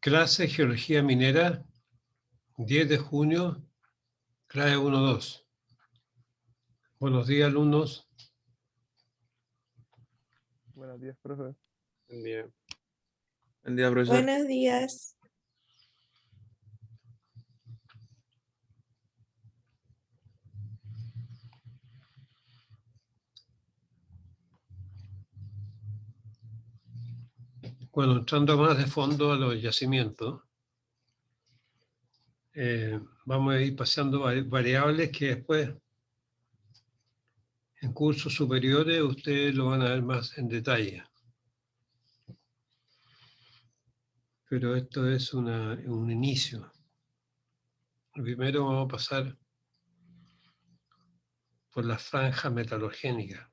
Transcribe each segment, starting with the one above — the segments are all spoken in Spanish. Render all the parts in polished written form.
Clase Geología Minera, 10 de junio, clase 1-2. Buenos días, alumnos. Buenos días, profe. Buen día. Buen día, profesor. Buenos días. Bueno, entrando más de fondo a los yacimientos, vamos a ir pasando variables que después, en cursos superiores, ustedes lo van a ver más en detalle. Pero esto es un inicio. Primero vamos a pasar por las franjas metalogénicas.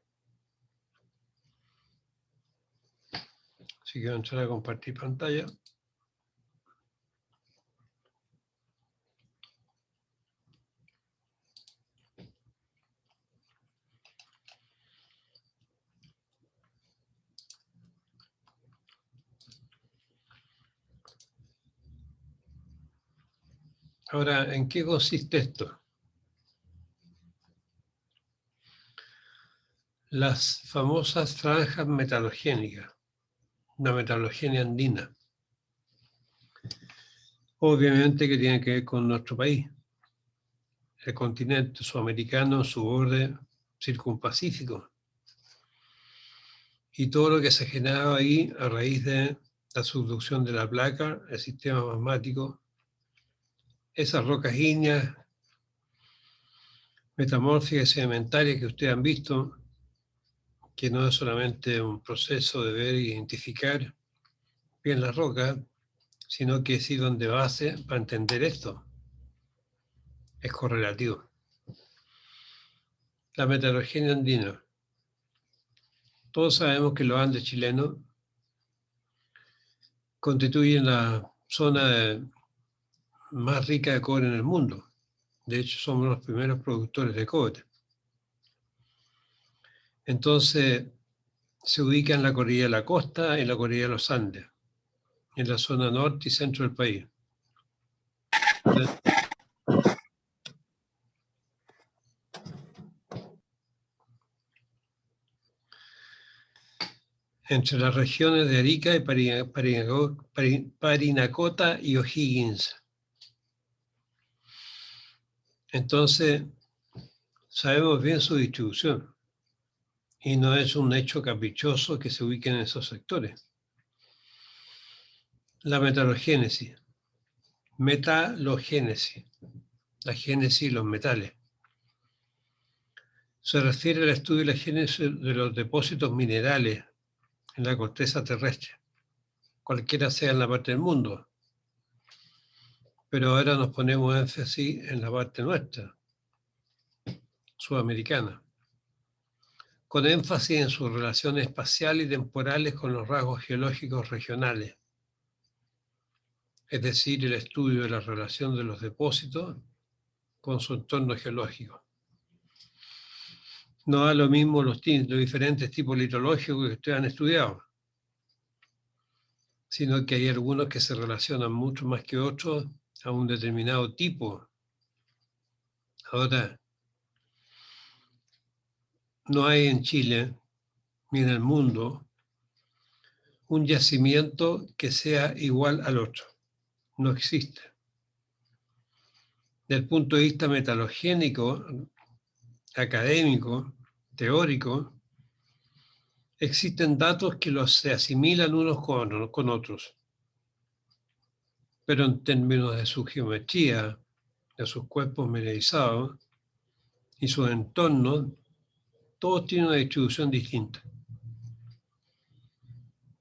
Así que voy a entrar a compartir pantalla. Ahora, ¿en qué consiste esto? Las famosas franjas metalogénicas, una metalogenia andina. Obviamente que tiene que ver con nuestro país, el continente sudamericano, su borde circunpacífico, y todo lo que se ha generado ahí a raíz de la subducción de la placa, el sistema magmático, esas rocas ígneas, metamórficas y sedimentarias que ustedes han visto, que no es solamente un proceso de ver e identificar bien las rocas, sino que sirven de base para entender esto. Es correlativo. La metalogenia andina. Todos sabemos que los Andes chilenos constituyen la zona más rica de cobre en el mundo. De hecho, somos los primeros productores de cobre. Entonces, se ubica en la cordillera de la costa y en la cordillera de los Andes, en la zona norte y centro del país. Entre las regiones de Arica y Parinacota y O'Higgins. Entonces, sabemos bien su distribución y no es un hecho caprichoso que se ubiquen en esos sectores. La metalogénesis. Metalogénesis. La génesis de los metales. Se refiere al estudio de la génesis de los depósitos minerales en la corteza terrestre, cualquiera sea en la parte del mundo. Pero ahora nos ponemos énfasis en la parte nuestra, sudamericana, con énfasis en sus relaciones espaciales y temporales con los rasgos geológicos regionales, es decir, el estudio de la relación de los depósitos con su entorno geológico. No da lo mismo los diferentes tipos litrológicos que ustedes han estudiado, sino que hay algunos que se relacionan mucho más que otros a un determinado tipo. Ahora, no hay en Chile, ni en el mundo, un yacimiento que sea igual al otro. No existe. Desde el punto de vista metalogénico, académico, teórico, existen datos que se asimilan unos con otros. Pero en términos de su geometría, de sus cuerpos mineralizados y sus entornos, todos tienen una distribución distinta.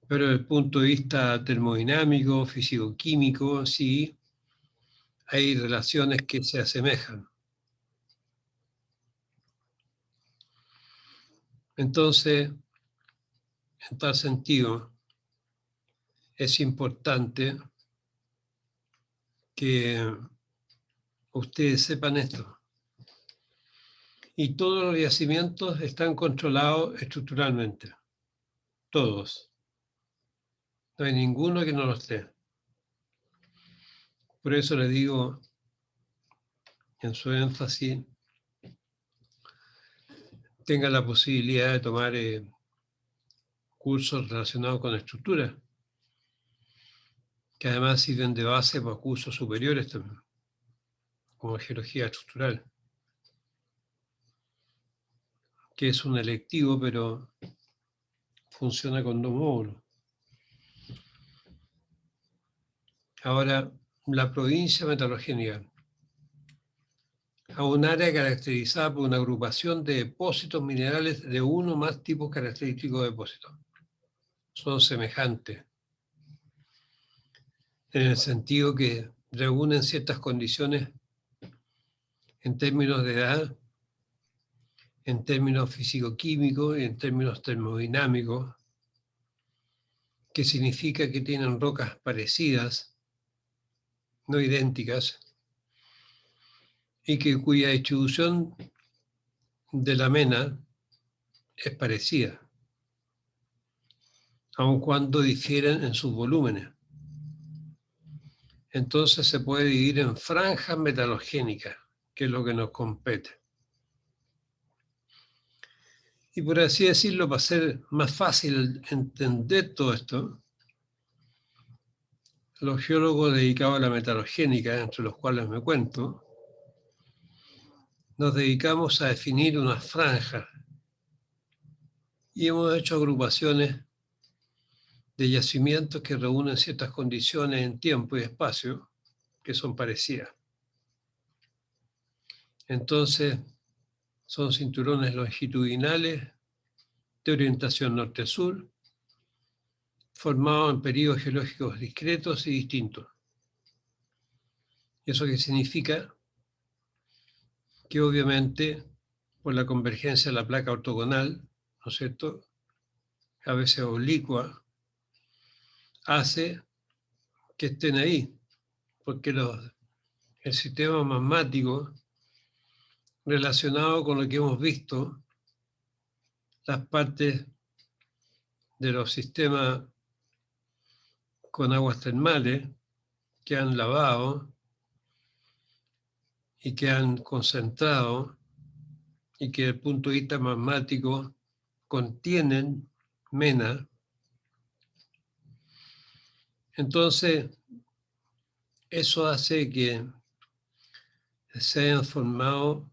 Pero desde el punto de vista termodinámico, físico-químico, sí, hay relaciones que se asemejan. Entonces, en tal sentido, es importante que ustedes sepan esto. Y todos los yacimientos están controlados estructuralmente. Todos. No hay ninguno que no lo esté. Por eso le digo en su énfasis, tenga la posibilidad de tomar cursos relacionados con estructura, que además sirven de base para cursos superiores también, como geología estructural, que es un electivo, pero funciona con 2 módulos. Ahora, la provincia metalogénica, a un área caracterizada por una agrupación de depósitos minerales de uno o más tipos característicos de depósitos. Son semejantes, en el sentido que reúnen ciertas condiciones en términos de edad, en términos físico-químicos y en términos termodinámicos, que significa que tienen rocas parecidas, no idénticas, y cuya distribución de la mena es parecida, aun cuando difieren en sus volúmenes. Entonces se puede dividir en franjas metalogénicas, que es lo que nos compete. Y por así decirlo, para ser más fácil entender todo esto, los geólogos dedicados a la metalogénica, entre los cuales me cuento, nos dedicamos a definir unas franjas y hemos hecho agrupaciones de yacimientos que reúnen ciertas condiciones en tiempo y espacio que son parecidas. Entonces, son cinturones longitudinales de orientación norte-sur, formados en periodos geológicos discretos y distintos. ¿Eso qué significa? Que obviamente, por la convergencia de la placa ortogonal, ¿no es cierto?, a veces oblicua, hace que estén ahí, porque el sistema magmático, relacionado con lo que hemos visto, las partes de los sistemas con aguas termales que han lavado y que han concentrado y que desde el punto de vista magmático contienen mena. Entonces, eso hace que se hayan formado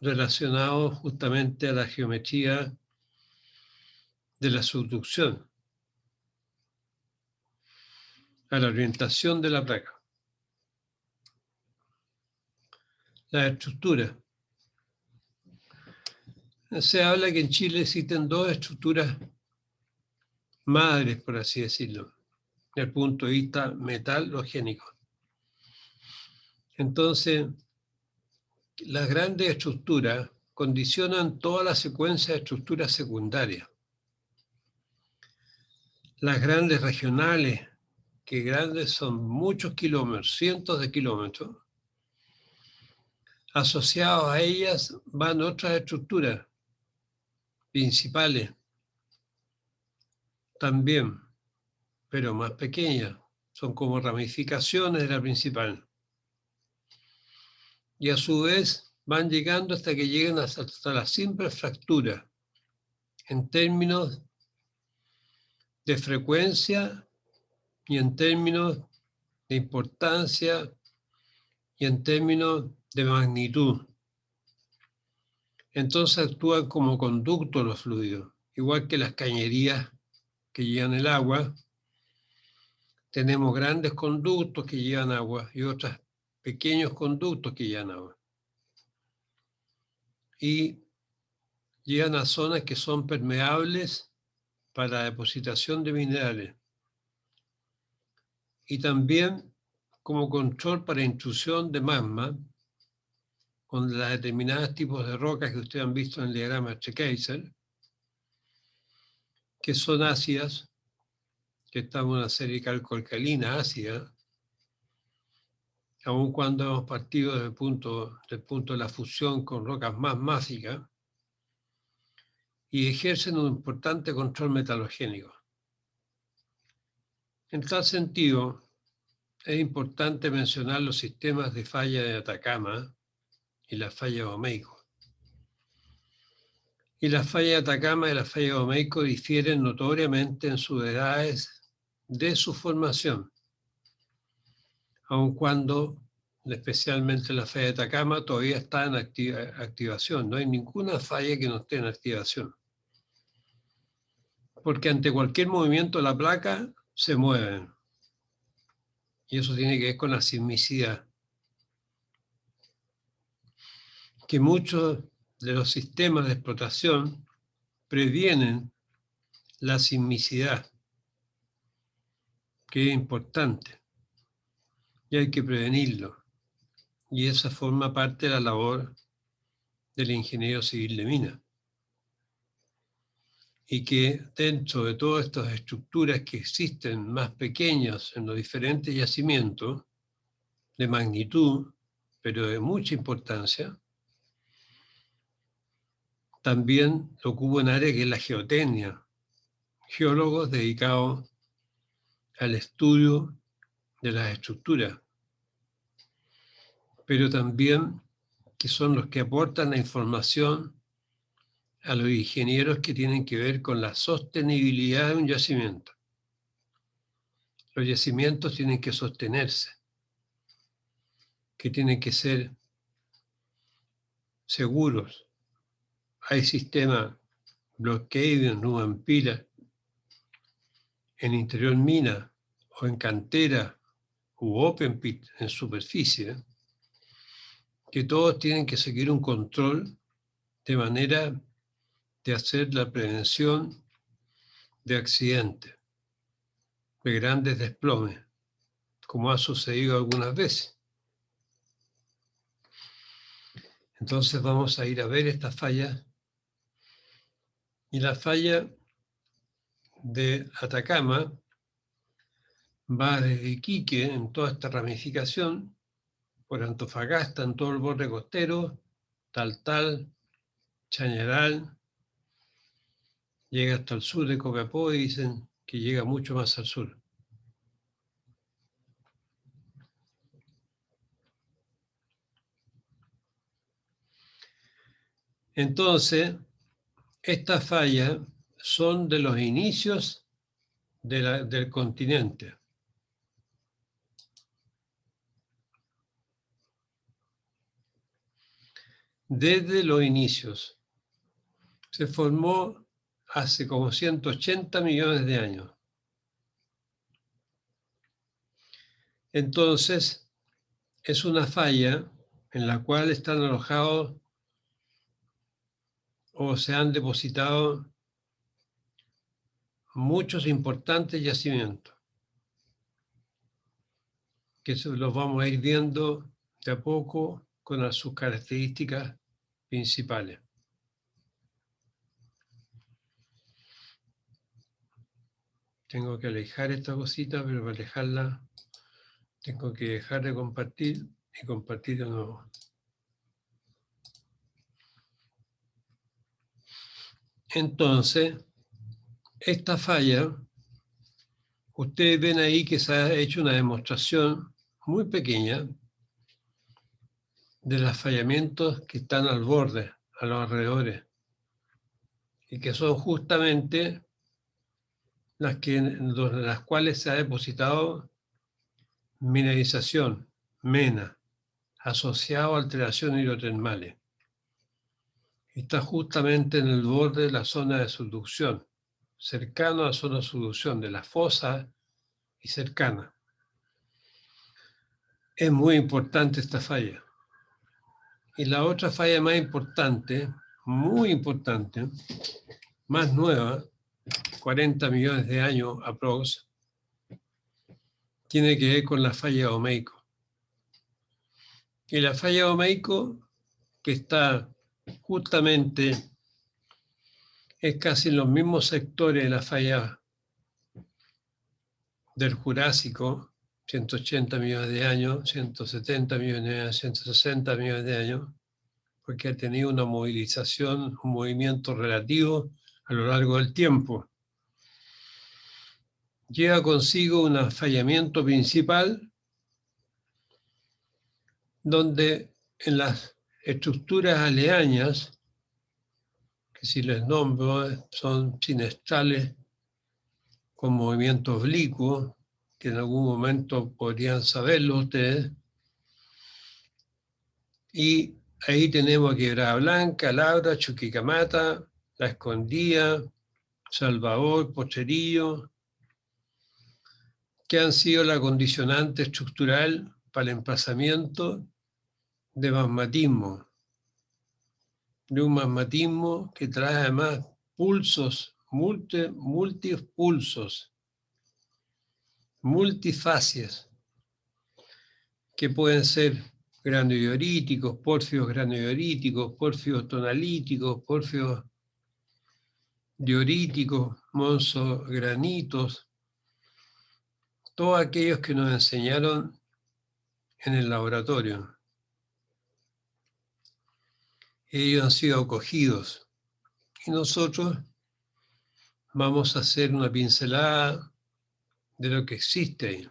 relacionados justamente a la geometría de la subducción, a la orientación de la placa. La estructura. Se habla que en Chile existen 2 estructuras madres, por así decirlo, desde el punto de vista metalogénico. Entonces, las grandes estructuras condicionan toda la secuencia de estructuras secundarias. Las grandes regionales, que grandes son muchos kilómetros, cientos de kilómetros, asociados a ellas van otras estructuras principales también, pero más pequeñas, son como ramificaciones de la principal. Y a su vez van llegando hasta que llegan hasta la simple fractura, en términos de frecuencia y en términos de importancia y en términos de magnitud. Entonces actúan como conductos los fluidos, igual que las cañerías que llevan el agua. Tenemos grandes conductos que llevan agua y otros pequeños conductos que llevan agua. Y llegan a zonas que son permeables para la depositación de minerales. Y también como control para intrusión de magma, con las determinados tipos de rocas que ustedes han visto en el diagrama de Kaiser, que son ácidas, que están en una serie calcoalcalina ácida, aun cuando hemos partido del punto de la fusión con rocas más máficas, y ejercen un importante control metalogénico. En tal sentido, es importante mencionar los sistemas de falla de Atacama y la falla de Omeico. Y la falla de Atacama y la falla de Omeico difieren notoriamente en sus edades de su formación, aun cuando especialmente la falla de Atacama todavía está en activación. No hay ninguna falla que no esté en activación. Porque ante cualquier movimiento de la placa se mueven. Y eso tiene que ver con la sismicidad. Que muchos de los sistemas de explotación previenen la sismicidad, que es importante. Y hay que prevenirlo. Y esa forma parte de la labor del ingeniero civil de mina. Y que dentro de todas estas estructuras que existen más pequeñas en los diferentes yacimientos, de magnitud, pero de mucha importancia, también ocupa un área que es la geotecnia, geólogos dedicados al estudio de las estructuras, pero también que son los que aportan la información a los ingenieros que tienen que ver con la sostenibilidad de un yacimiento. Los yacimientos tienen que sostenerse, que tienen que ser seguros. Hay sistemas blockade, en pila, en interior mina o en cantera u open pit en superficie, que todos tienen que seguir un control de manera de hacer la prevención de accidentes, de grandes desplomes, como ha sucedido algunas veces. Entonces vamos a ir a ver estas fallas. Y la falla de Atacama va desde Iquique, en toda esta ramificación, por Antofagasta, en todo el borde costero, Taltal, Chañaral, llega hasta el sur de Copiapó y dicen que llega mucho más al sur. Entonces, estas fallas son de los inicios del continente. Desde los inicios. Se formó hace como 180 millones de años. Entonces, es una falla en la cual están alojados o se han depositado muchos importantes yacimientos, que los vamos a ir viendo de a poco con sus características principales. Tengo que alejar esta cosita, pero para alejarla tengo que dejar de compartir y compartir de nuevo. Entonces, esta falla, ustedes ven ahí que se ha hecho una demostración muy pequeña de los fallamientos que están al borde, a los alrededores, y que son justamente las cuales se ha depositado mineralización, mena, asociado a alteraciones hidrotermales. Está justamente en el borde de la zona de subducción, cercano a la zona de subducción de la fosa y cercana. Es muy importante esta falla. Y la otra falla más importante, muy importante, más nueva, 40 millones de años aprox, tiene que ver con la falla de Omeico. Y la falla de Omeico, que está justamente, es casi en los mismos sectores de la falla del Jurásico, 180 millones de años, 170 millones de años, 160 millones de años, porque ha tenido una movilización, un movimiento relativo a lo largo del tiempo. Lleva consigo un fallamiento principal donde en las estructuras aledañas, que si les nombro son sinestrales con movimiento oblicuo, que en algún momento podrían saberlo ustedes, y ahí tenemos Quebrada Blanca, Laura, Chuquicamata, La Escondida, Salvador, Pocherillo, que han sido la condicionante estructural para el emplazamiento de magmatismo, de un magmatismo que trae además pulsos, multipulsos, multifacies, que pueden ser granodioríticos, pórfidos granodioríticos, pórfidos tonalíticos, pórfidos dioríticos, monzogranitos, todos aquellos que nos enseñaron en el laboratorio. Ellos han sido acogidos y nosotros vamos a hacer una pincelada de lo que existe ahí.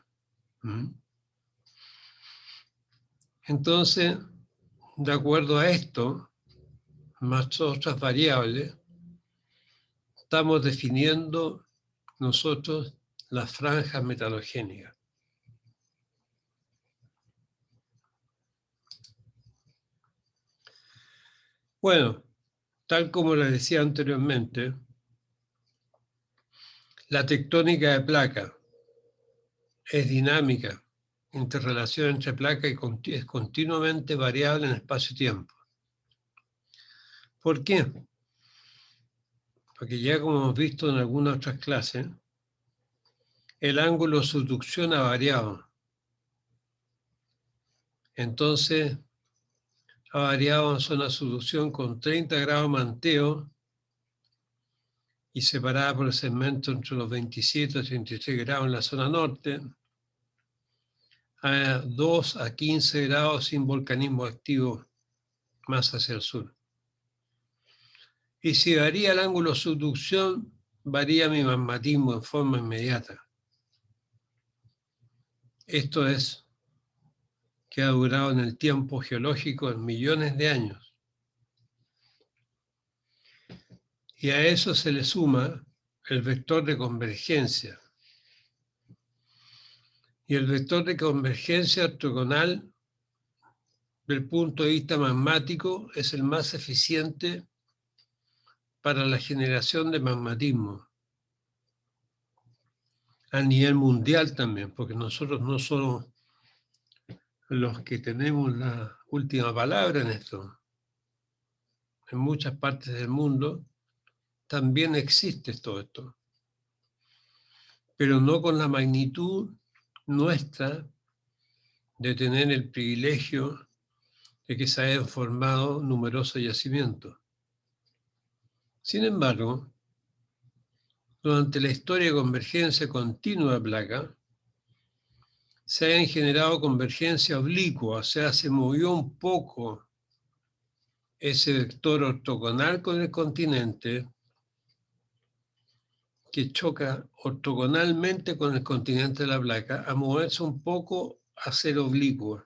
Entonces, de acuerdo a esto, más otras variables, estamos definiendo nosotros las franjas metalogénicas. Bueno, tal como les decía anteriormente, la tectónica de placas es dinámica, interrelación entre placas y es continuamente variable en espacio-tiempo. ¿Por qué? Porque ya como hemos visto en algunas otras clases, el ángulo de subducción ha variado. Entonces, ha variado en zona de subducción con 30 grados manteo y separada por el segmento entre los 27 y 33 grados en la zona norte, a 2 a 15 grados sin volcanismo activo más hacia el sur. Y si varía el ángulo de subducción, varía mi magmatismo en forma inmediata. Esto es que ha durado en el tiempo geológico en millones de años. Y a eso se le suma el vector de convergencia. Y el vector de convergencia ortogonal, del punto de vista magmático, es el más eficiente para la generación de magmatismo. A nivel mundial también, porque nosotros no somos los que tenemos la última palabra en esto. En muchas partes del mundo también existe todo esto, pero no con la magnitud nuestra de tener el privilegio de que se hayan formado numerosos yacimientos. Sin embargo, durante la historia de convergencia continua de placa, se han generado convergencia oblicua, o sea, se movió un poco ese vector ortogonal con el continente que choca ortogonalmente con el continente de la placa, a moverse un poco a ser oblicuo.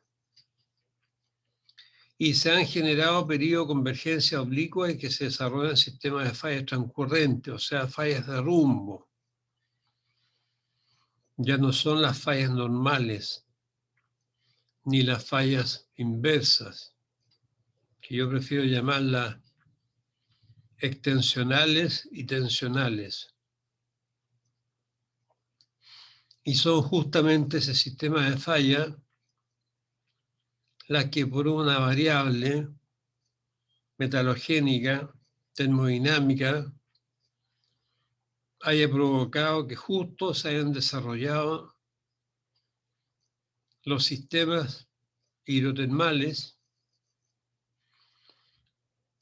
Y se han generado periodos de convergencia oblicua y que se desarrollan sistemas de fallas transcurrentes, o sea, fallas de rumbo. Ya no son las fallas normales, ni las fallas inversas, que yo prefiero llamarlas extensionales y tensionales. Y son justamente ese sistema de falla las que por una variable metalogénica, termodinámica, haya provocado que justo se hayan desarrollado los sistemas hidrotermales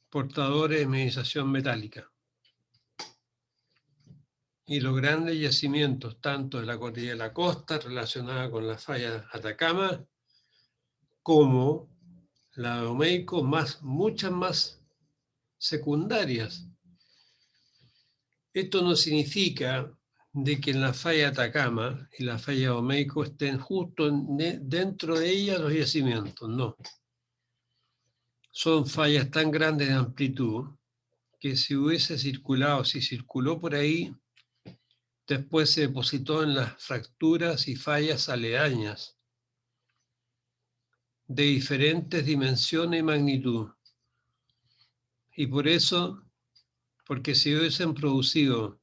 portadores de mineralización metálica. Y los grandes yacimientos, tanto de la cordillera de la costa, relacionada con la falla Atacama, como la de Omeico, muchas más secundarias. Esto no significa de que en la falla Atacama y la falla Omeico estén justo dentro de ellas los yacimientos, no. Son fallas tan grandes de amplitud que si hubiese circulado, si circuló por ahí, después se depositó en las fracturas y fallas aledañas de diferentes dimensiones y magnitud. Y por eso, porque si hubiesen producido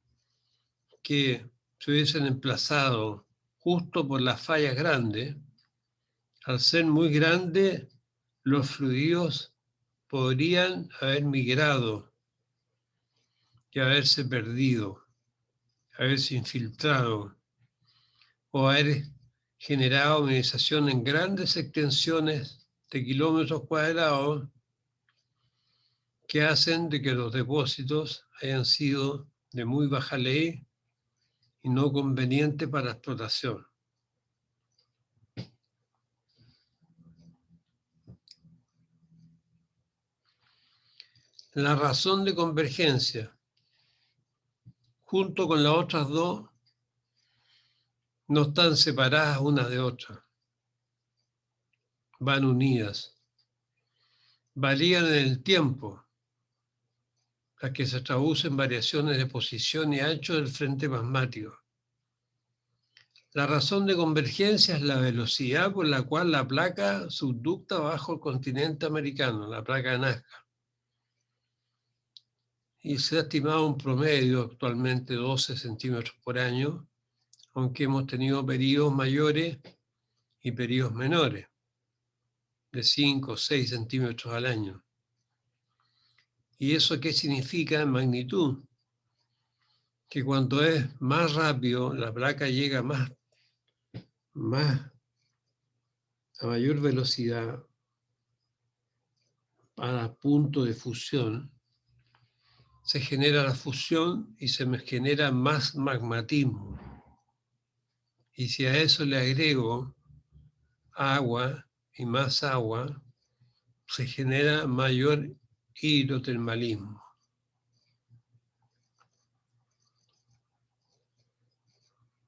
que se hubiesen emplazado justo por las fallas grandes, al ser muy grandes, los fluidos podrían haber migrado y haberse perdido, haberse infiltrado o haber generado mineralización en grandes extensiones de kilómetros cuadrados que hacen de que los depósitos hayan sido de muy baja ley y no conveniente para explotación. La razón de convergencia, junto con las otras dos, no están separadas unas de otras, van unidas, varían en el tiempo, las que se traducen en variaciones de posición y ancho del frente magmático. La razón de convergencia es la velocidad con la cual la placa subducta bajo el continente americano, la placa de Nazca. Y se ha estimado un promedio actualmente 12 centímetros por año, aunque hemos tenido periodos mayores y periodos menores, de 5 o 6 centímetros al año. ¿Y eso qué significa en magnitud? Que cuando es más rápido, la placa llega más a mayor velocidad para punto de fusión, se genera la fusión y se me genera más magmatismo. Y si a eso le agrego agua y más agua, se genera mayor hidrotermalismo.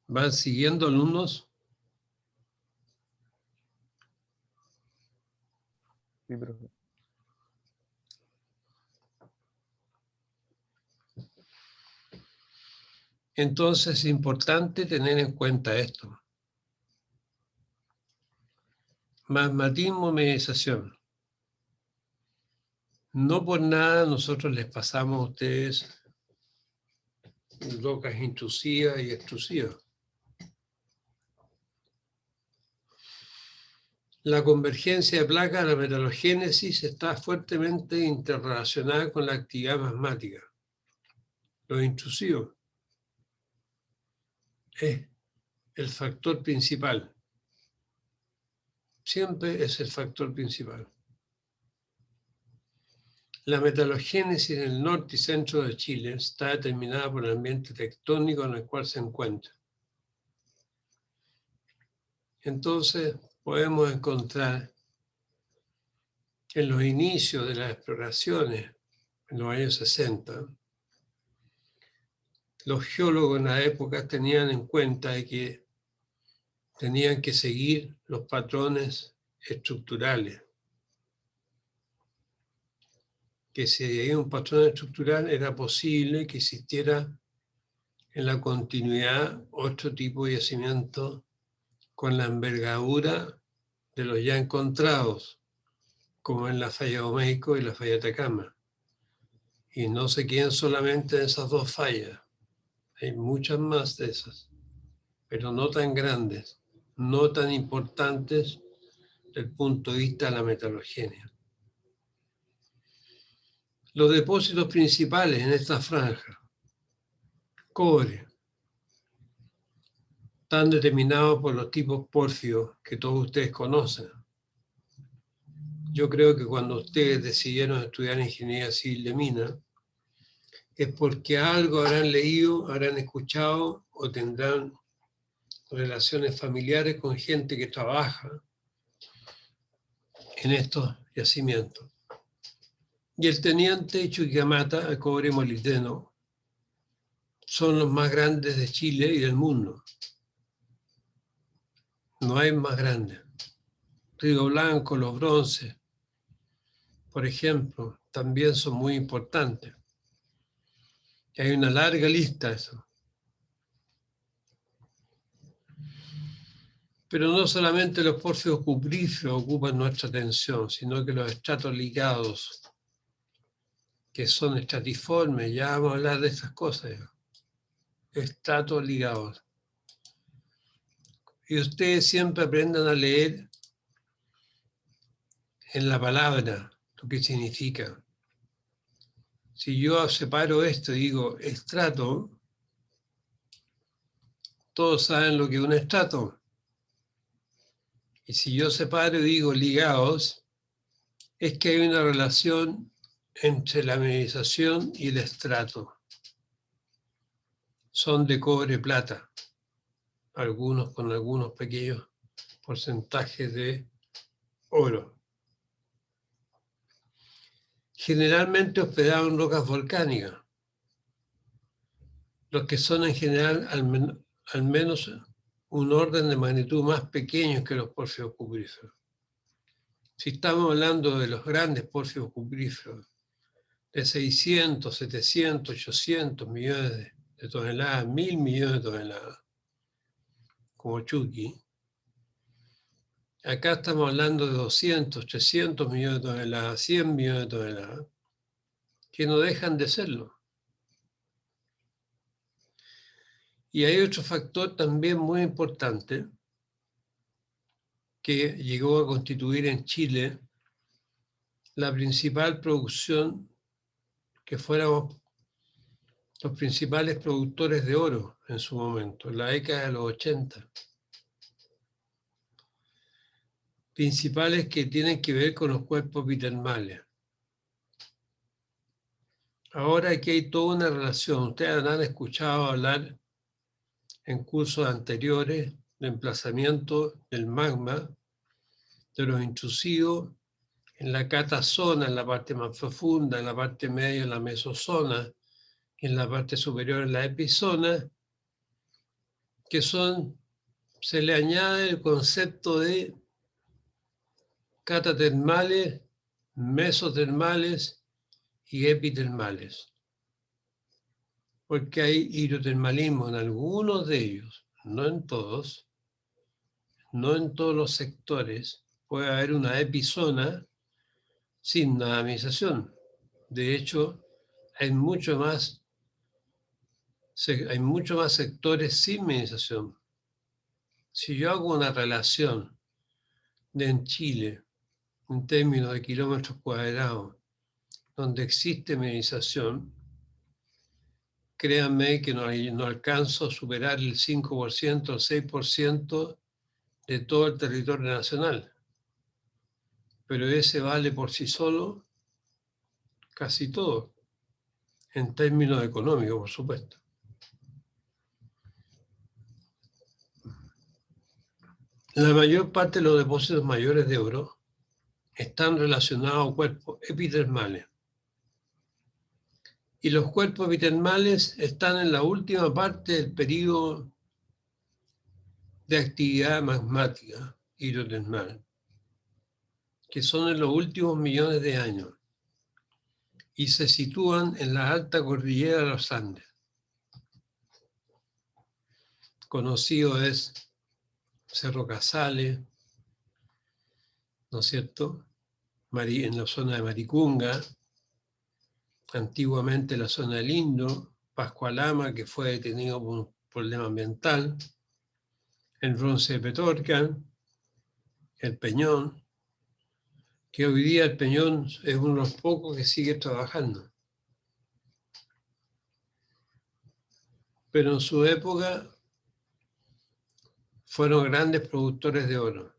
¿Van siguiendo, alumnos? Sí, profe. Entonces es importante tener en cuenta esto. Magmatismo, mineralización. No por nada nosotros les pasamos a ustedes rocas intrusivas y extrusivas. La convergencia de placas, la metalogénesis, está fuertemente interrelacionada con la actividad magmática. Lo intrusivo es el factor principal. Siempre es el factor principal. La metalogénesis en el norte y centro de Chile está determinada por el ambiente tectónico en el cual se encuentra. Entonces, podemos encontrar en los inicios de las exploraciones, en los años 60, los geólogos en la época tenían en cuenta de que tenían que seguir los patrones estructurales. Que si hay un patrón estructural era posible que existiera en la continuidad otro tipo de yacimiento con la envergadura de los ya encontrados, como en la falla Omeico y la falla Atacama. Y no se queden solamente en esas dos fallas. Hay muchas más de esas, pero no tan grandes, no tan importantes desde el punto de vista de la metalogenia. Los depósitos principales en esta franja: cobre, están determinados por los tipos pórfidos que todos ustedes conocen. Yo creo que cuando ustedes decidieron estudiar ingeniería civil de mina, es porque algo habrán leído, habrán escuchado o tendrán relaciones familiares con gente que trabaja en estos yacimientos. Y el teniente Chuquicamata, el cobre molibdeno, son los más grandes de Chile y del mundo. No hay más grandes. Río Blanco, los bronces, por ejemplo, también son muy importantes. Y hay una larga lista de eso. Pero no solamente los pórfidos cupríferos ocupan nuestra atención, sino que los estratos ligados, que son estratiformes, ya vamos a hablar de estas cosas. Estratos ligados. Y ustedes siempre aprendan a leer en la palabra lo que significa. Si yo separo esto y digo estrato, todos saben lo que es un estrato. Y si yo separo y digo ligados, es que hay una relación entre la mineralización y el estrato. Son de cobre-plata, algunos con algunos pequeños porcentajes de oro. Generalmente hospedados en rocas volcánicas, los que son en general al menos un orden de magnitud más pequeño que los pórfidos cupríferos. Si estamos hablando de los grandes pórfidos cupríferos, de 600, 700, 800 millones de toneladas, 1000 millones de toneladas, como Chucky, acá estamos hablando de 200, 300 millones de toneladas, 100 millones de toneladas, que no dejan de serlo. Y hay otro factor también muy importante que llegó a constituir en Chile la principal producción, que fuéramos los principales productores de oro en su momento, en la década de los 80. Principales que tienen que ver con los cuerpos epitermales. Ahora aquí hay toda una relación. Ustedes han escuchado hablar en cursos anteriores de emplazamiento del magma, de los intrusivos, en la catazona, en la parte más profunda, en la parte media, en la mesozona, y en la parte superior, en la epizona, que se le añade el concepto de catatermales, mesotermales y epitermales. Porque hay hidrotermalismo en algunos de ellos, no en todos los sectores, puede haber una epizona sin nadamización. De hecho, hay mucho más sectores sin mineralización. Si yo hago una relación en Chile, en términos de kilómetros cuadrados, donde existe mineralización, créanme que no alcanzo a superar el 5%, el 6% de todo el territorio nacional. Pero ese vale por sí solo casi todo, en términos económicos, por supuesto. La mayor parte de los depósitos mayores de oro están relacionados a cuerpos epitermales. Y los cuerpos epitermales están en la última parte del periodo de actividad magmática hidrotermal, que son en los últimos millones de años, y se sitúan en la alta cordillera de los Andes. Conocido es Cerro Casale, ¿no es cierto? En la zona de Maricunga, antiguamente la zona del Indo, Pascualama, que fue detenido por un problema ambiental, el bronce de Petorca, el Peñón, que hoy día el Peñón es uno de los pocos que sigue trabajando. Pero en su época fueron grandes productores de oro.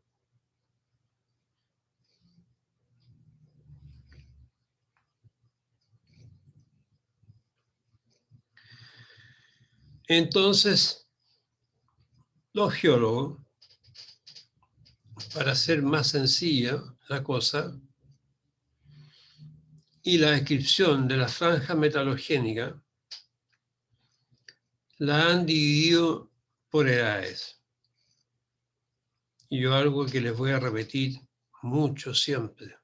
Entonces, los geólogos, para hacer más sencilla la cosa, y la descripción de la franja metalogénica, la han dividido por edades. Y yo algo que les voy a repetir mucho siempre.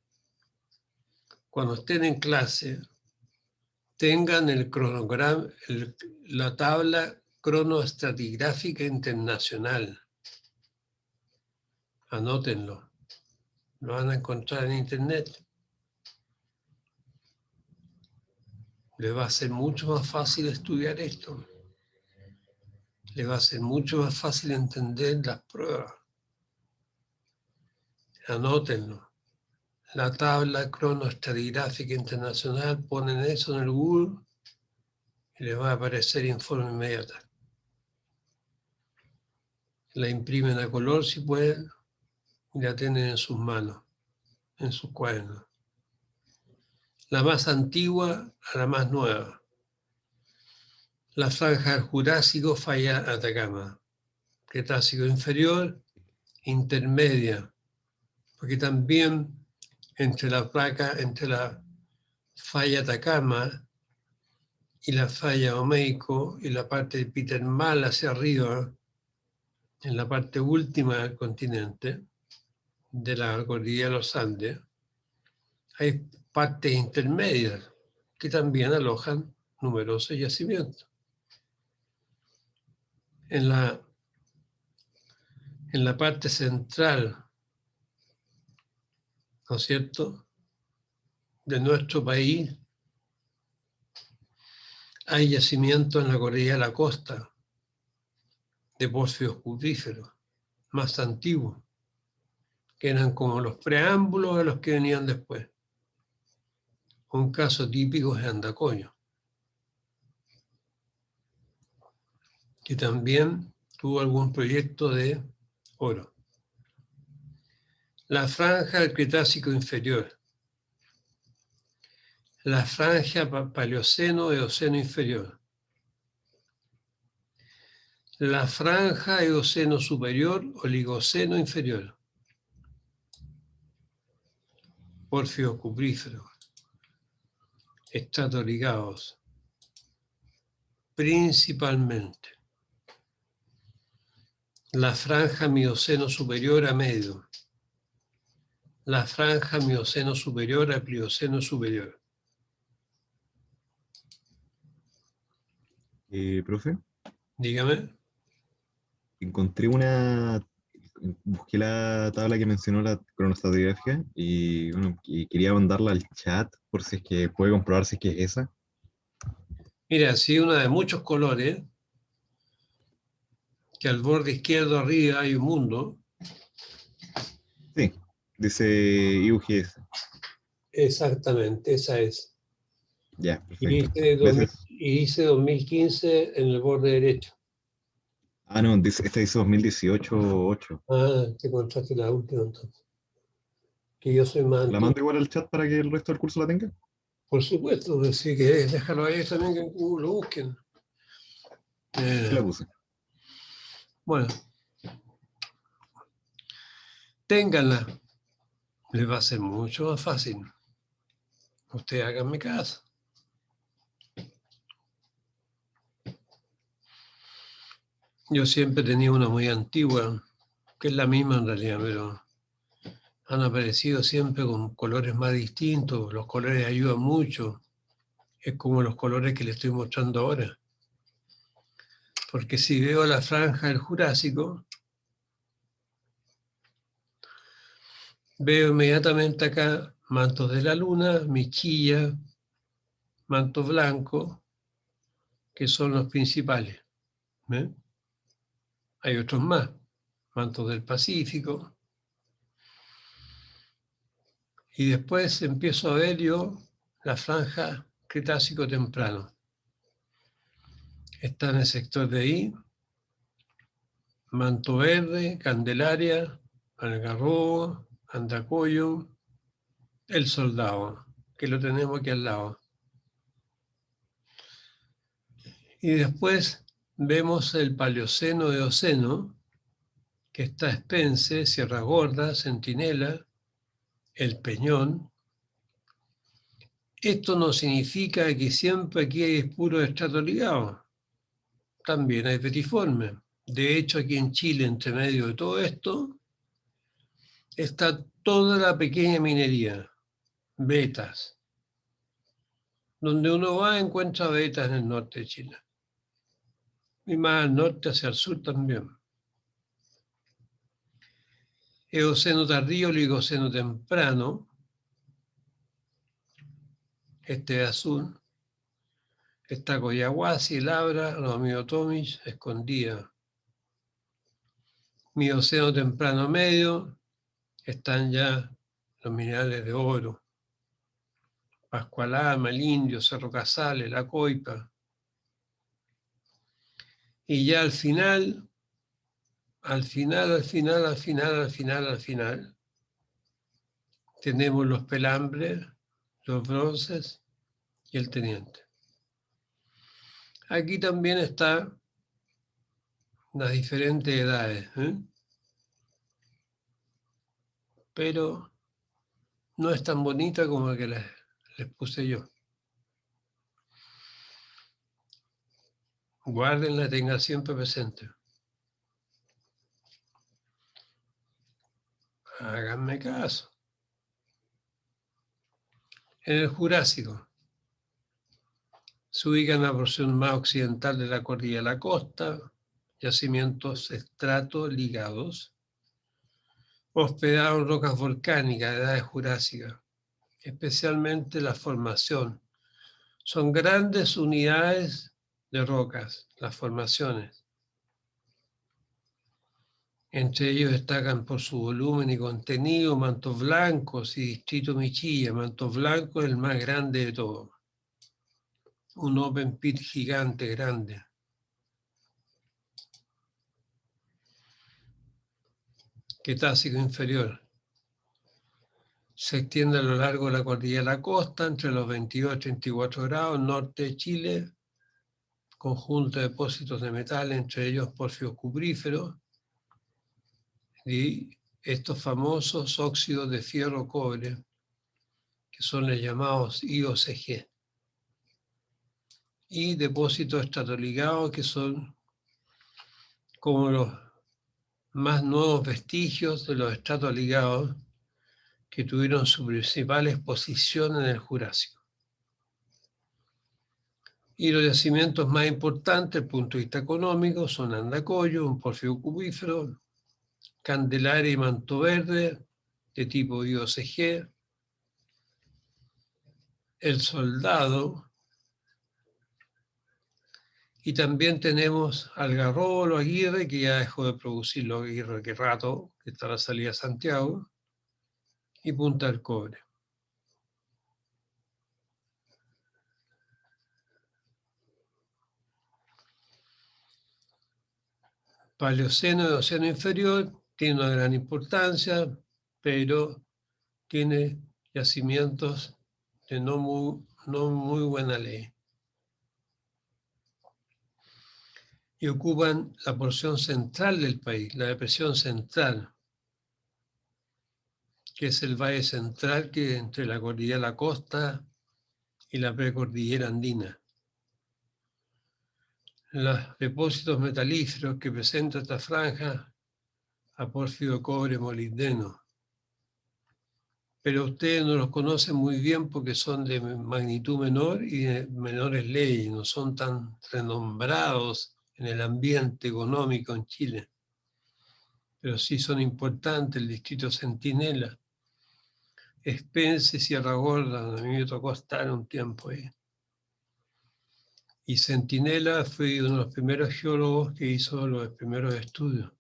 Cuando estén en clase, tengan el cronograma, la tabla cronoestratigráfica internacional. Anótenlo. Lo van a encontrar en internet. Les va a ser mucho más fácil estudiar esto. Les va a ser mucho más fácil entender las pruebas. Anótenlo. La tabla cronoestratigráfica internacional, ponen eso en el Google y les va a aparecer informe inmediato. La imprimen a color si pueden y la tienen en sus manos, en sus cuadernos. La más antigua a la más nueva. La franja del Jurásico, falla Atacama. Cretácico inferior, intermedia, porque también entre la falla Atacama y la falla Omeico y la parte epitermal hacia arriba, en la parte última del continente, de la cordillera de los Andes, hay partes intermedias que también alojan numerosos yacimientos. En la parte central, ¿no es cierto?, de nuestro país, hay yacimientos en la cordillera de la costa de pórfidos cupríferos más antiguos, que eran como los preámbulos de los que venían después. Un caso típico es Andacollo, que también tuvo algún proyecto de oro. La franja del Cretácico inferior. La franja Paleoceno-Eoceno inferior. La franja Eoceno superior, Oligoceno inferior. Pórfidos cupríferos. Estratoligados. Principalmente. La franja Mioceno superior a medio. La franja Mioceno superior a Plioceno superior. Profe, Dígame. busqué la tabla que mencionó la cronoestratigráfica y bueno, y quería mandarla al chat por si es que puede comprobar si es que es esa. Mira, sí, una de muchos colores, que al borde izquierdo arriba hay un mundo. Sí, dice IUGS. Exactamente, esa es. Ya, Y perfecto. Gracias. dice 2015 en el borde derecho. Ah, no, esta dice 2018-8. Ah, te encontraste la última entonces. Que yo soy más ¿La antiguo. mando igual al chat para que el resto del curso la tenga? Por supuesto, sí que déjalo ahí también que en Google lo busquen. Sí, la puse. Bueno, ténganla. Les va a ser mucho más fácil. Ustedes háganme caso. Yo siempre tenía una muy antigua, que es la misma en realidad, pero han aparecido siempre con colores más distintos. Los colores ayudan mucho. Es como los colores que les estoy mostrando ahora. Porque si veo la franja del Jurásico, veo inmediatamente acá mantos de la luna, michilla, manto blanco, que son los principales. ¿Ven? Hay otros más, mantos del Pacífico. Y después empiezo a ver yo la franja Cretácico temprano. Está en el sector de ahí, Manto Verde, Candelaria, Algarrobo, Andacollo, El Soldado, que lo tenemos aquí al lado. Y después vemos el Paleoceno-Eoceno, que está Spence, Sierra Gorda, Centinela, El Peñón. Esto no significa que siempre aquí hay puro estrato ligado, también hay petiforme. De hecho, aquí en Chile, entre medio de todo esto, está toda la pequeña minería, vetas. Donde uno va encuentra vetas en el norte de Chile. Y más al norte hacia el sur también. Eoceno tardío, Oligoceno temprano, este de azul, está Coyahuasi, Labra, los Miotomis, escondida. Mioceno temprano medio, están ya los minerales de oro. Pascualama, el Indio, Cerro Casales, la Coipa. Y ya al final, tenemos los pelambres, los bronces y el teniente. Aquí también están las diferentes edades, pero no es tan bonita como la que les puse yo. Guárdenla, tengan siempre presente. Háganme caso. En el Jurásico se ubica en la porción más occidental de la cordillera de la costa, yacimientos estratoligados, hospedados en rocas volcánicas de edades jurásicas, especialmente la formación. Son grandes unidades de rocas, las formaciones. Entre ellos destacan por su volumen y contenido Mantos Blancos y Distrito Michilla. Mantos Blancos es el más grande de todos. Un open pit gigante, grande. Cretácico inferior. Se extiende a lo largo de la cordillera de la costa, entre los 22 y 34 grados, norte de Chile, conjunto de depósitos de metal, entre ellos porfios cupríferos, y estos famosos óxidos de fierro-cobre, que son los llamados IOCG, y depósitos estratoligados, que son como los más nuevos vestigios de los estratos ligados que tuvieron su principal exposición en el Jurásico. Y los yacimientos más importantes desde el punto de vista económico son Andacollo, un porfio cupífero, Candelaria y Manto Verde, de tipo IOCG, El Soldado, y también tenemos Algarrobo, Aguirre, que ya dejó de producirlo Aguirre que rato, que está a la salida de Santiago, y Punta del Cobre. Paleoceno y Océano inferior tiene una gran importancia, pero tiene yacimientos de no muy buena ley. Y ocupan la porción central del país, la depresión central, que es el valle central que entre la cordillera de la costa y la precordillera andina. Los depósitos metalíferos que presenta esta franja, apórfido, cobre, molibdeno. Pero ustedes no los conocen muy bien porque son de magnitud menor y de menores leyes, no son tan renombrados en el ambiente económico en Chile. Pero sí son importantes, el distrito Centinela, Spence y Sierra Gorda, donde a mí me tocó estar un tiempo ahí. Y Centinela fue uno de los primeros geólogos que hizo los primeros estudios.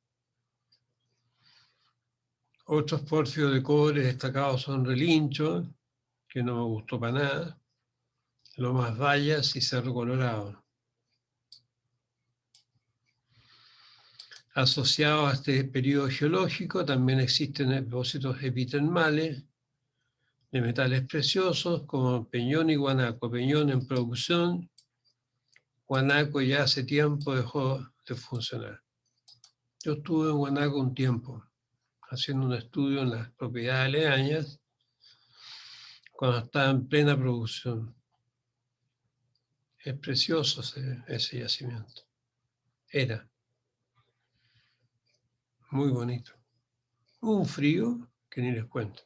Otros porfios de cobre destacados son Relincho, que no me gustó para nada, Lomas Vallas y Cerro Colorado. Asociados a este periodo geológico también existen depósitos epitermales de metales preciosos como Peñón y Guanaco. Peñón en producción, Guanaco ya hace tiempo dejó de funcionar. Yo estuve en Guanaco un tiempo haciendo un estudio en las propiedades aledañas cuando estaba en plena producción. Es precioso ese yacimiento. Era muy bonito. Hubo un frío que ni les cuento.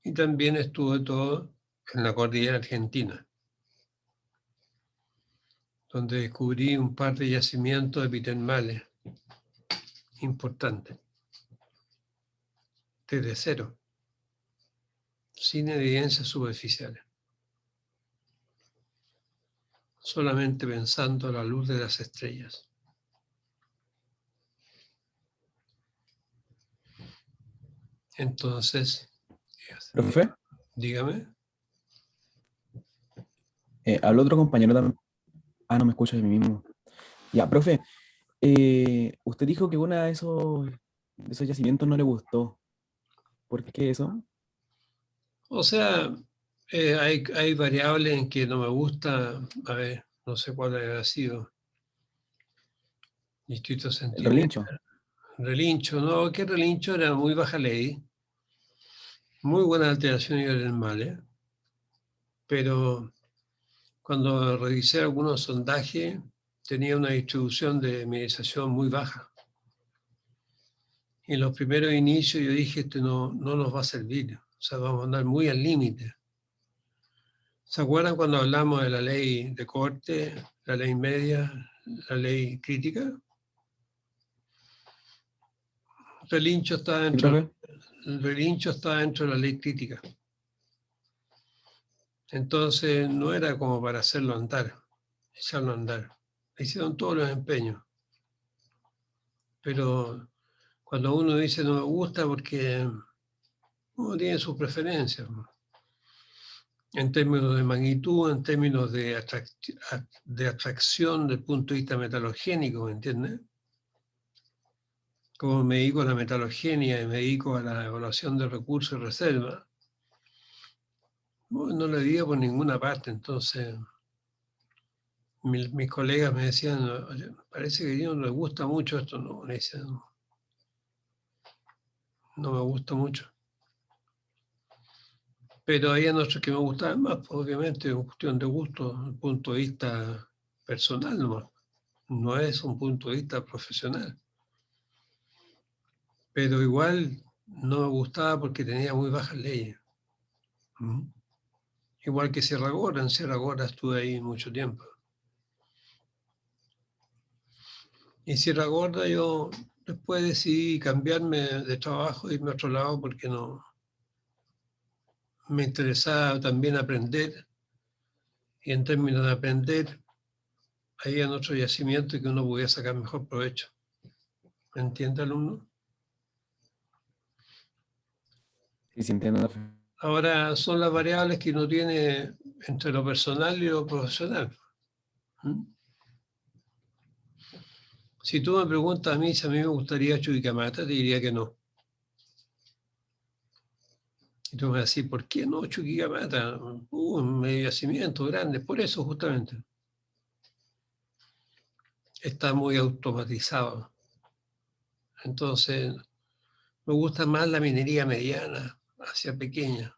Y también estuve todo en la cordillera argentina, donde descubrí un par de yacimientos epitermales importantes, desde cero, sin evidencias superficiales, solamente pensando a la luz de las estrellas. Entonces, Profe, dígame. habló otro compañero también. Ah, no me escucho de mí mismo. Ya, profe, usted dijo que una de esos yacimientos no le gustó. ¿Por qué eso? O sea, hay variables en que no me gusta, a ver, no sé cuál ha sido, Distrito El Centinela, relincho. Relincho, no, que Relincho era muy baja ley, muy buenas alteraciones hidrotermales, pero cuando revisé algunos sondajes tenía una distribución de mineralización muy baja. Y en los primeros inicios yo dije, esto no nos va a servir, o sea, vamos a andar muy al límite. ¿Se acuerdan cuando hablamos de la ley de corte, la ley media, la ley crítica? Relincho está ¿Sí, dentro, profe? el relincho está dentro de la ley crítica. Entonces no era como para hacerlo andar, echarlo a andar. Hicieron todos los empeños. Pero cuando uno dice no me gusta porque uno tiene sus preferencias, en términos de magnitud, en términos de atracción desde el punto de vista metalogénico, ¿me entiendes? Como me dedico a la metalogenia y me dedico a la evaluación de recursos y reservas, no le digo por ninguna parte. Entonces, mis colegas me decían, "Oye, parece que a ellos no les gusta mucho esto", no, me decían, no me gusta mucho. Pero había otros que me gustaban más, pues, obviamente, es cuestión de gusto, desde el punto de vista personal nomás. No es un punto de vista profesional. Pero igual no me gustaba porque tenía muy bajas leyes. ¿Mm? Igual que Sierra Gorda, en Sierra Gorda estuve ahí mucho tiempo. Y Sierra Gorda yo después decidí cambiarme de trabajo e irme a otro lado porque no me interesaba también aprender. Y en términos de aprender, había otro yacimiento que uno podía sacar mejor provecho. ¿Me entiende, alumno? Sí, sí, entiendo, profe. Ahora son las variables que uno tiene entre lo personal y lo profesional. ¿Mm? Si tú me preguntas a mí si a mí me gustaría Chuquicamata, te diría que no. Y tú me vas a decir, ¿por qué no Chuquicamata? Un medio yacimiento grande. Por eso justamente. Está muy automatizado. Entonces, me gusta más la minería mediana hacia pequeña.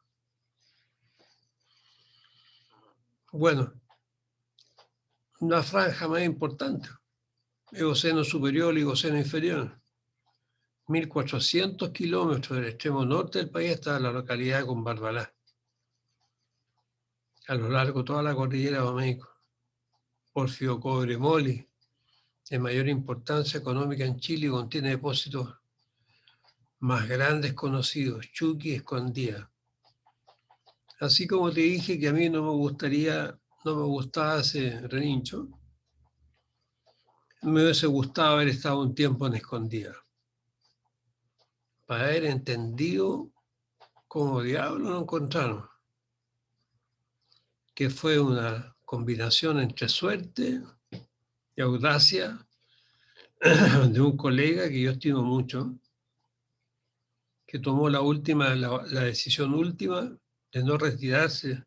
Bueno, una franja más importante. Eoceno superior y Eoceno inferior. 1.400 kilómetros del extremo norte del país hasta la localidad de Combarbalá, a lo largo de toda la cordillera de México. Porfio cobre moli, de mayor importancia económica en Chile, contiene depósitos más grandes conocidos, Chuqui Escondida. Así como te dije que a mí no me gustaba ese relincho, me hubiese gustado haber estado un tiempo en Escondida, para haber entendido cómo diablos lo encontraron, que fue una combinación entre suerte y audacia de un colega que yo estimo mucho, que tomó la decisión última de no retirarse,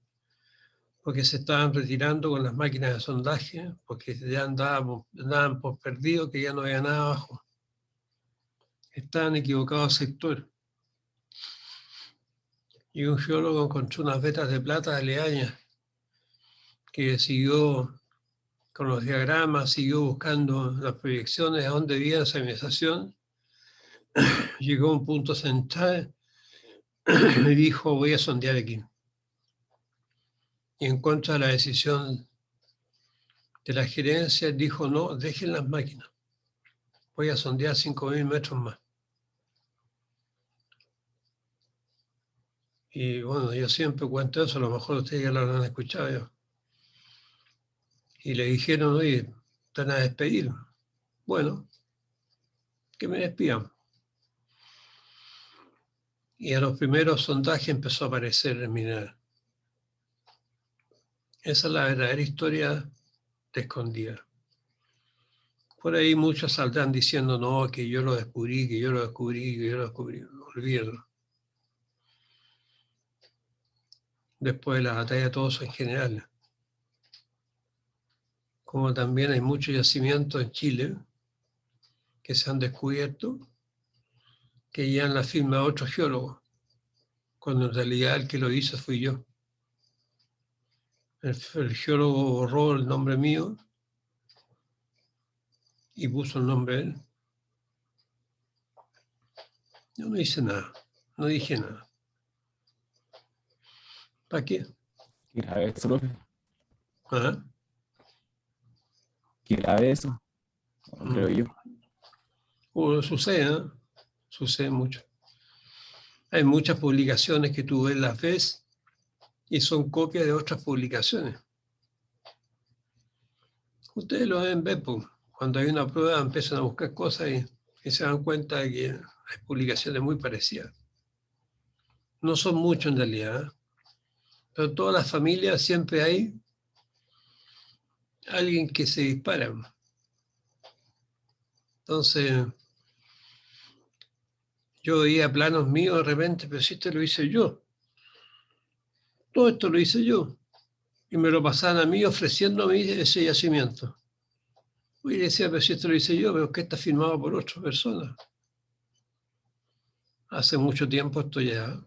porque se estaban retirando con las máquinas de sondaje, porque ya andaban por perdido, que ya no había nada abajo. Estaban equivocados sector. Y un geólogo encontró unas vetas de plata aleañas que siguió con los diagramas, siguió buscando las proyecciones a dónde había esa civilización, llegó a un punto central y dijo, voy a sondear aquí. Y en contra de la decisión de la gerencia, dijo, no, dejen las máquinas, voy a sondear 5.000 metros más. Y bueno, yo siempre cuento eso, a lo mejor ustedes ya lo habrán escuchado ya. Y le dijeron, oye, te van a despedir. Bueno, que me despidan. Y a los primeros sondajes empezó a aparecer el mineral. Esa es la verdadera historia de Escondida. Por ahí muchos saldrán diciendo, no, que yo lo descubrí, que yo lo descubrí, que yo lo descubrí. No, olvídenlo. Después de la batalla todos son generales. Como también hay muchos yacimientos en Chile que se han descubierto, que ya han la firma de otro geólogo, cuando en realidad el que lo hizo fui yo. El geólogo borró el nombre mío y puso el nombre de él. Yo no hice nada, no dije nada. ¿Para qué? Qué grave eso, profe. ¿Ah? Qué grave eso, creo yo. Sucede, ¿eh? Sucede mucho. Hay muchas publicaciones que tú ves, las ves y son copias de otras publicaciones. Ustedes lo deben ver, pues, cuando hay una prueba empiezan a buscar cosas y se dan cuenta de que hay publicaciones muy parecidas. No son muchos en realidad, ¿eh? Pero en todas las familias siempre hay alguien que se dispara. Entonces, yo veía planos míos de repente, pero si esto lo hice yo. Todo esto lo hice yo. Y me lo pasaban a mí ofreciéndome ese yacimiento. Y decía, pero si esto lo hice yo, pero que está firmado por otra persona. Hace mucho tiempo esto ya.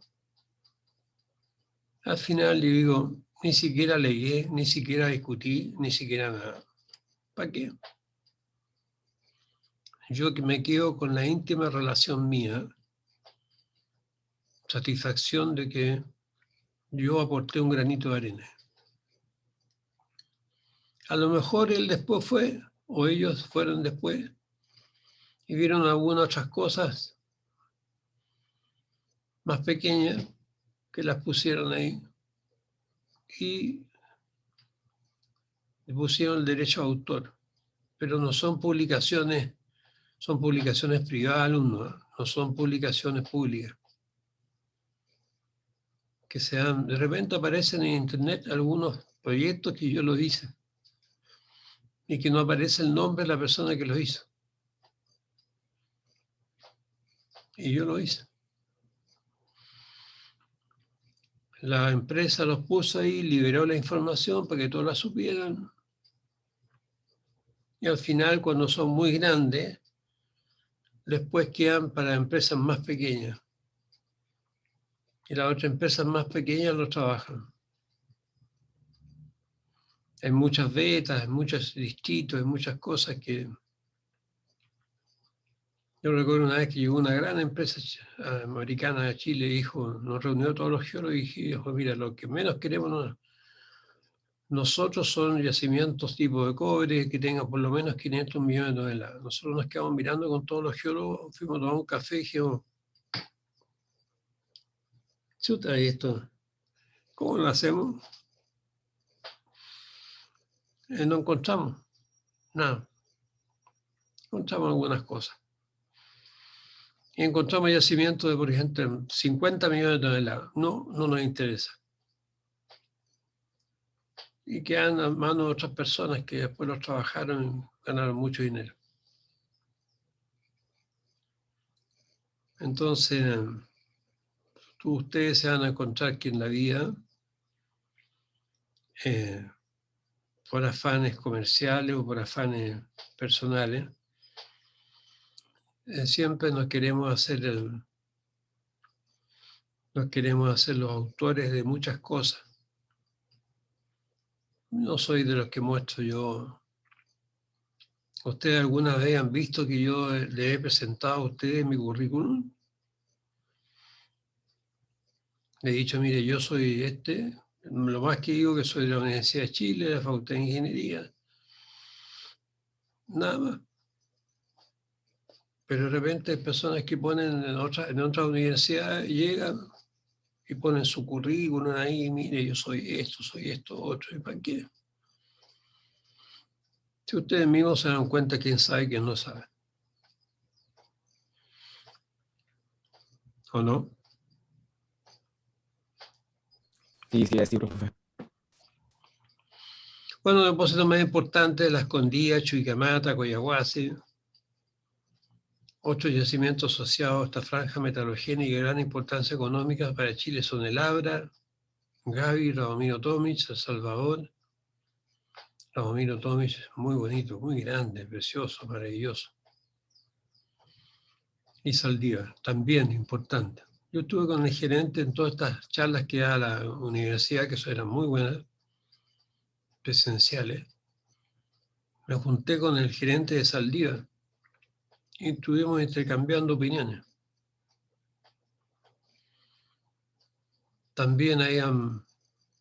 Al final le digo, ni siquiera alegué, ni siquiera discutí, ni siquiera nada. ¿Para qué? Yo que me quedo con la íntima relación mía, satisfacción de que yo aporté un granito de arena. A lo mejor él después fue, o ellos fueron después, y vieron algunas otras cosas más pequeñas que las pusieron ahí y le pusieron el derecho a autor. Pero no son publicaciones, son publicaciones privadas, alumnos, no son publicaciones públicas. Que sean, de repente aparecen en internet algunos proyectos que yo los hice y que no aparece el nombre de la persona que los hizo. Y yo lo hice. La empresa los puso ahí, liberó la información para que todos la supieran. Y al final, cuando son muy grandes, después quedan para empresas más pequeñas. Y las otras empresas más pequeñas lo trabajan. Hay muchas betas, hay muchos distritos, hay muchas cosas que... Yo recuerdo una vez que llegó una gran empresa americana de Chile, dijo, nos reunió a todos los geólogos y dijo, mira, lo que menos queremos nosotros son yacimientos tipo de cobre que tengan por lo menos 500 millones de toneladas. Nosotros nos quedamos mirando con todos los geólogos, fuimos a tomar un café y dijimos, chuta, esto, ¿cómo lo hacemos? No encontramos nada. Encontramos algunas cosas. Y encontramos yacimientos de, por ejemplo, 50 millones de toneladas. No, no nos interesa. Y quedan a manos de otras personas que después los trabajaron y ganaron mucho dinero. Entonces, ustedes se van a encontrar que en la vida, por afanes comerciales o por afanes personales, siempre nos queremos hacer los autores de muchas cosas. No soy de los que muestro yo ¿Ustedes alguna vez han visto que yo le he presentado a ustedes mi currículum? Le he dicho, mire, yo soy lo más que digo que soy de la Universidad de Chile, de la Facultad de Ingeniería, nada más. Pero de repente hay personas que ponen en otra universidad, llegan y ponen su currículum ahí, mire, yo soy esto, otro, ¿y para qué? Si ustedes mismos se dan cuenta quién sabe y quién no sabe. ¿O no? Sí, sí, así, profe. Bueno, los depósitos más importantes, La Escondida, Chuquicamata, Coyahuasi, otros yacimientos asociados a esta franja metalogénica de gran importancia económica para Chile son el Abra, Gaby, Radomiro Tomic, El Salvador. Radomiro Tomic, muy bonito, muy grande, precioso, maravilloso. Y Saldívar, también importante. Yo estuve con el gerente en todas estas charlas que da la universidad, que eso eran muy buenas, presenciales. Me junté con el gerente de Saldívar y estuvimos intercambiando opiniones. También hay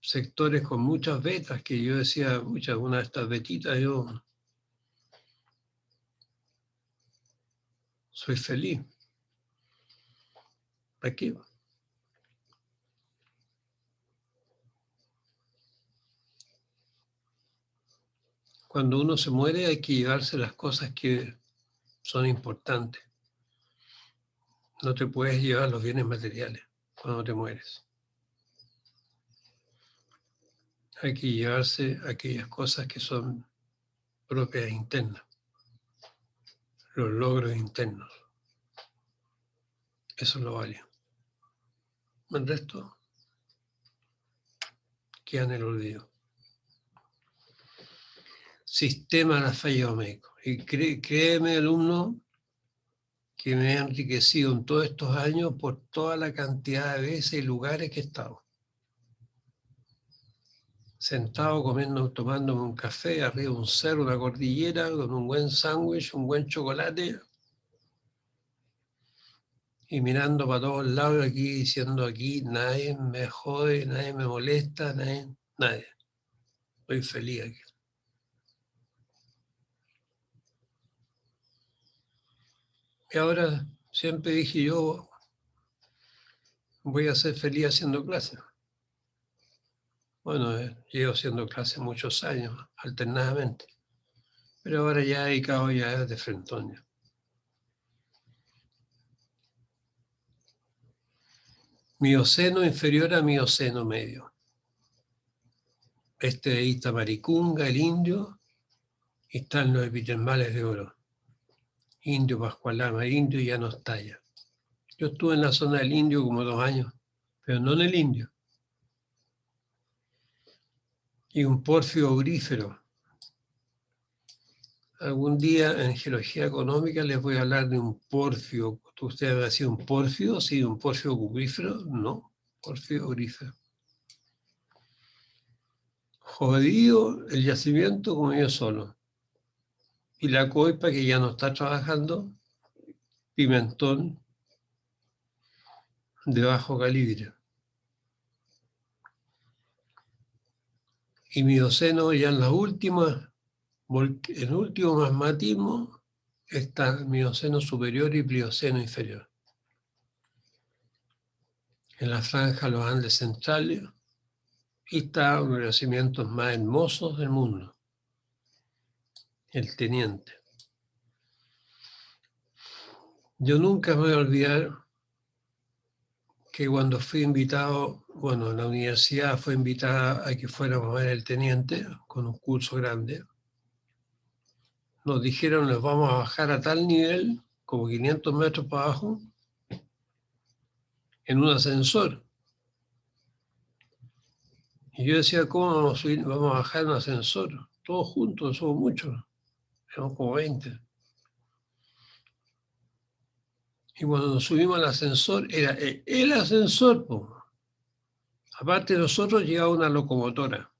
sectores con muchas vetas que yo decía, muchas, una de estas vetitas yo soy feliz. ¿Para qué? Cuando uno se muere hay que llevarse las cosas que son importantes. No te puedes llevar los bienes materiales cuando te mueres. Hay que llevarse aquellas cosas que son propias internas, los logros internos. Eso es lo válido. El resto queda en el olvido. Sistema de la falla médico. Y créeme, alumno, que me he enriquecido en todos estos años por toda la cantidad de veces y lugares que he estado. Sentado comiendo, tomándome un café arriba de un cerro, una cordillera, con un buen sándwich, un buen chocolate, y mirando para todos lados aquí, diciendo aquí, nadie me jode, nadie me molesta, nadie. Estoy feliz aquí. Y ahora siempre dije yo, voy a ser feliz haciendo clases. Bueno, llevo haciendo clases muchos años, alternadamente. Pero ahora ya he dedicado ya de frentón. Ya. Mioceno inferior a Mioceno medio. Este de ahí está Maricunga, el indio, y están los epitermales de oro. Indio, Pascualama, indio ya no está ya. Yo estuve en la zona del indio como 2 años, pero no en el indio. Y un porfio aurífero. Algún día en geología económica les voy a hablar de un porfio. ¿Ustedes han sido un porfio? ¿Sí, un porfio aurífero? No, porfio aurífero. Jodido el yacimiento como yo solo. Y la coipa que ya no está trabajando, pimentón de bajo calibre. Y Mioceno ya en las últimas, en el último magmatismo, está Mioceno superior y Plioceno inferior. En la franja de los Andes centrales, y está uno de los yacimientos más hermosos del mundo, el Teniente. Yo nunca me voy a olvidar que cuando fui invitado, bueno, la universidad fue invitada a que fuéramos a ver el Teniente con un curso grande. Nos dijeron, nos vamos a bajar a tal nivel, como 500 metros para abajo, en un ascensor. Y yo decía, ¿cómo vamos a subir? Vamos a bajar en un ascensor? Todos juntos, somos muchos. Éramos como 20. Y cuando nos subimos al ascensor, era el ascensor, po. Aparte de nosotros llegaba una locomotora.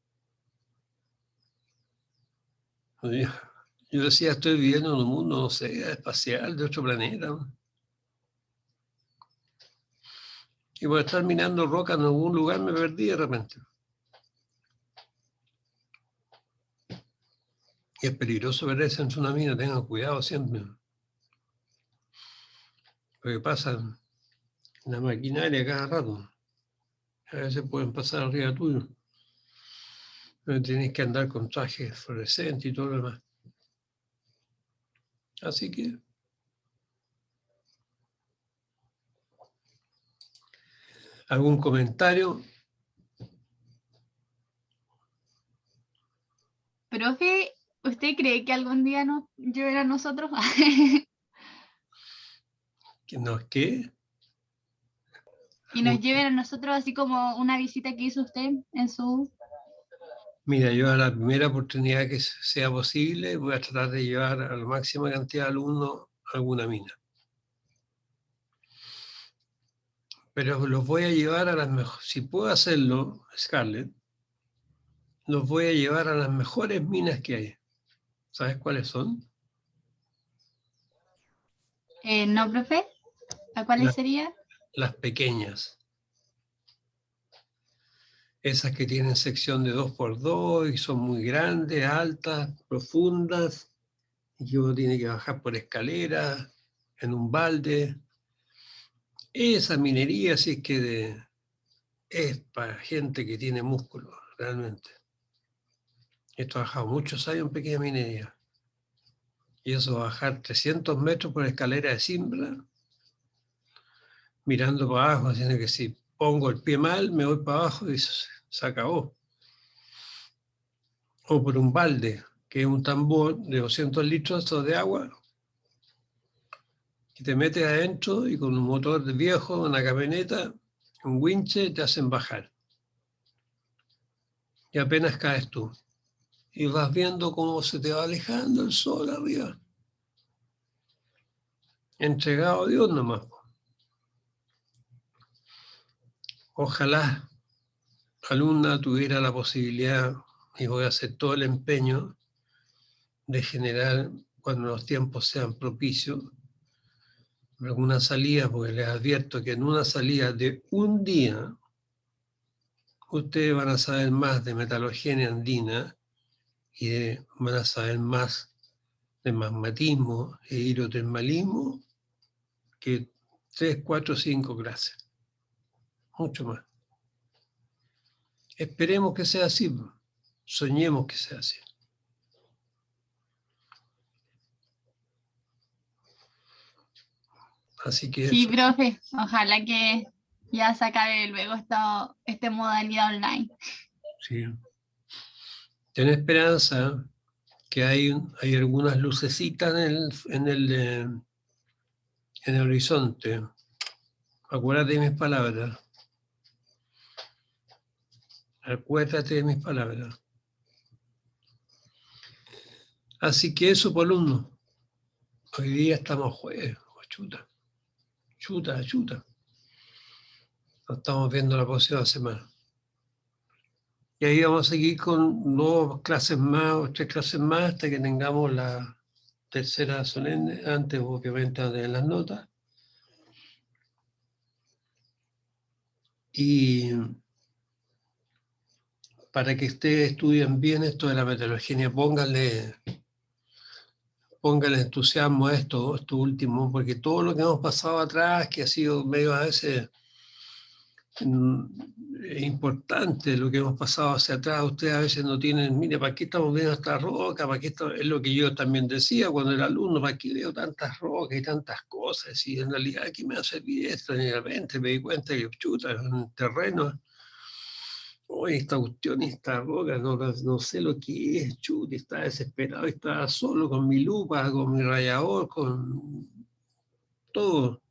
Yo decía, estoy viviendo en un mundo, no sé, espacial, de otro planeta, ¿no? Y por estar mirando rocas en algún lugar me perdí de repente. Y es peligroso perderse en una mina, tengan cuidado siempre. Porque pasan la maquinaria cada rato. A veces pueden pasar arriba tuyo. Pero tienes que andar con traje fluorescente y todo lo demás. Así que, ¿algún comentario? Profe, ¿usted cree que algún día nos lleven a nosotros? ¿Que no es qué? Y nos lleven a nosotros así como una visita que hizo usted en su... Mira, yo a la primera oportunidad que sea posible voy a tratar de llevar a la máxima cantidad de alumnos a alguna mina. Pero los voy a llevar a las mejores, si puedo hacerlo, Scarlett, los voy a llevar a las mejores minas que hay. ¿Sabes cuáles son? No, profe, ¿a cuáles Las, sería? las pequeñas. Esas que tienen sección de 2x2 y son muy grandes, altas, profundas, y que uno tiene que bajar por escaleras, en un balde. Esa minería sí es que es para gente que tiene músculo, realmente. He trabajado muchos años en pequeña minería. Y eso, bajar 300 metros por escalera de cimbra, mirando para abajo, haciendo que si pongo el pie mal, me voy para abajo y se acabó. O por un balde, que es un tambor de 200 litros de agua, que te metes adentro y con un motor de viejo, una camioneta, un winche, te hacen bajar. Y apenas caes tú. Y vas viendo cómo se te va alejando el sol arriba. Entregado a Dios nomás. Ojalá alumna tuviera la posibilidad, y voy a hacer todo el empeño, de generar, cuando los tiempos sean propicios, alguna salida, porque les advierto que en una salida de un día, ustedes van a saber más de metalogenia andina y van a saber más de magmatismo e hidrotermalismo que 3, 4, 5 clases. Mucho más. Esperemos que sea así. Soñemos que sea así. Así que Sí, eso. profe, ojalá que ya se acabe luego esta modalidad online. Sí. Ten esperanza que hay algunas lucecitas en el horizonte. Acuérdate de mis palabras. Acuérdate de mis palabras. Así que eso, por alumno. Hoy día estamos jueves. Chuta. Chuta, chuta. Nos estamos viendo la próxima semana. Y ahí vamos a seguir con 2 clases más o 3 clases más hasta que tengamos la tercera solemne, antes obviamente de las notas. Y para que ustedes estudien bien esto de la metalogenia, pónganle entusiasmo a esto último, porque todo lo que hemos pasado atrás, que ha sido medio a veces importante, lo que hemos pasado hacia atrás, ustedes a veces no tienen, mire, ¿para qué estamos viendo esta roca? ¿Para qué es lo que yo también decía cuando era alumno? ¿Para qué veo tantas rocas y tantas cosas? Y en realidad, ¿qué me va a servir esto? Y de repente me di cuenta que, chuta, en un terreno, oye, esta cuestión y esta roca, no sé lo que es, chuta, estaba desesperado, estaba solo con mi lupa, con mi rallador, con todo.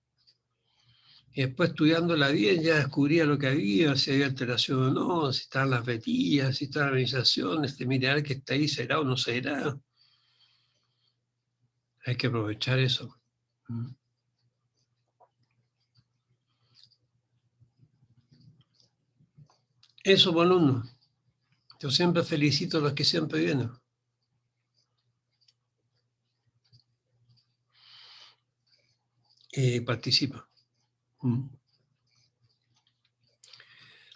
Y después estudiándola bien ya descubría lo que había, si había alteración o no, si estaban las vetillas, si estaba la organización, mineral que está ahí, será o no será. Hay que aprovechar eso. Eso, por alumno. Yo siempre felicito a los que siempre vienen. participa. Mm.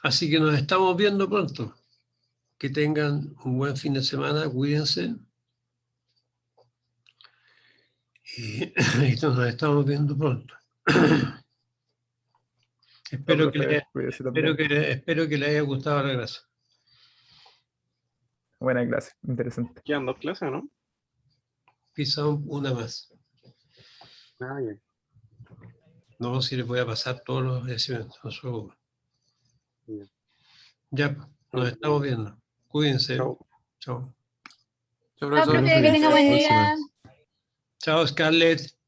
Así que nos estamos viendo pronto. Que tengan un buen fin de semana, cuídense. Y nos estamos viendo pronto. Espero Cuídese también. espero que les haya gustado la clase. Buena clase, interesante. Quedan 2 clases, ¿no? Quizá una más. Ah, ya. No, si les voy a pasar todos los yacimientos. No se preocupen. Ya. Ya, nos estamos viendo. Cuídense. Chao. Chao. Chao, Chao, profesor. profe, que tenga buen Próxima. día. Chao, Scarlett.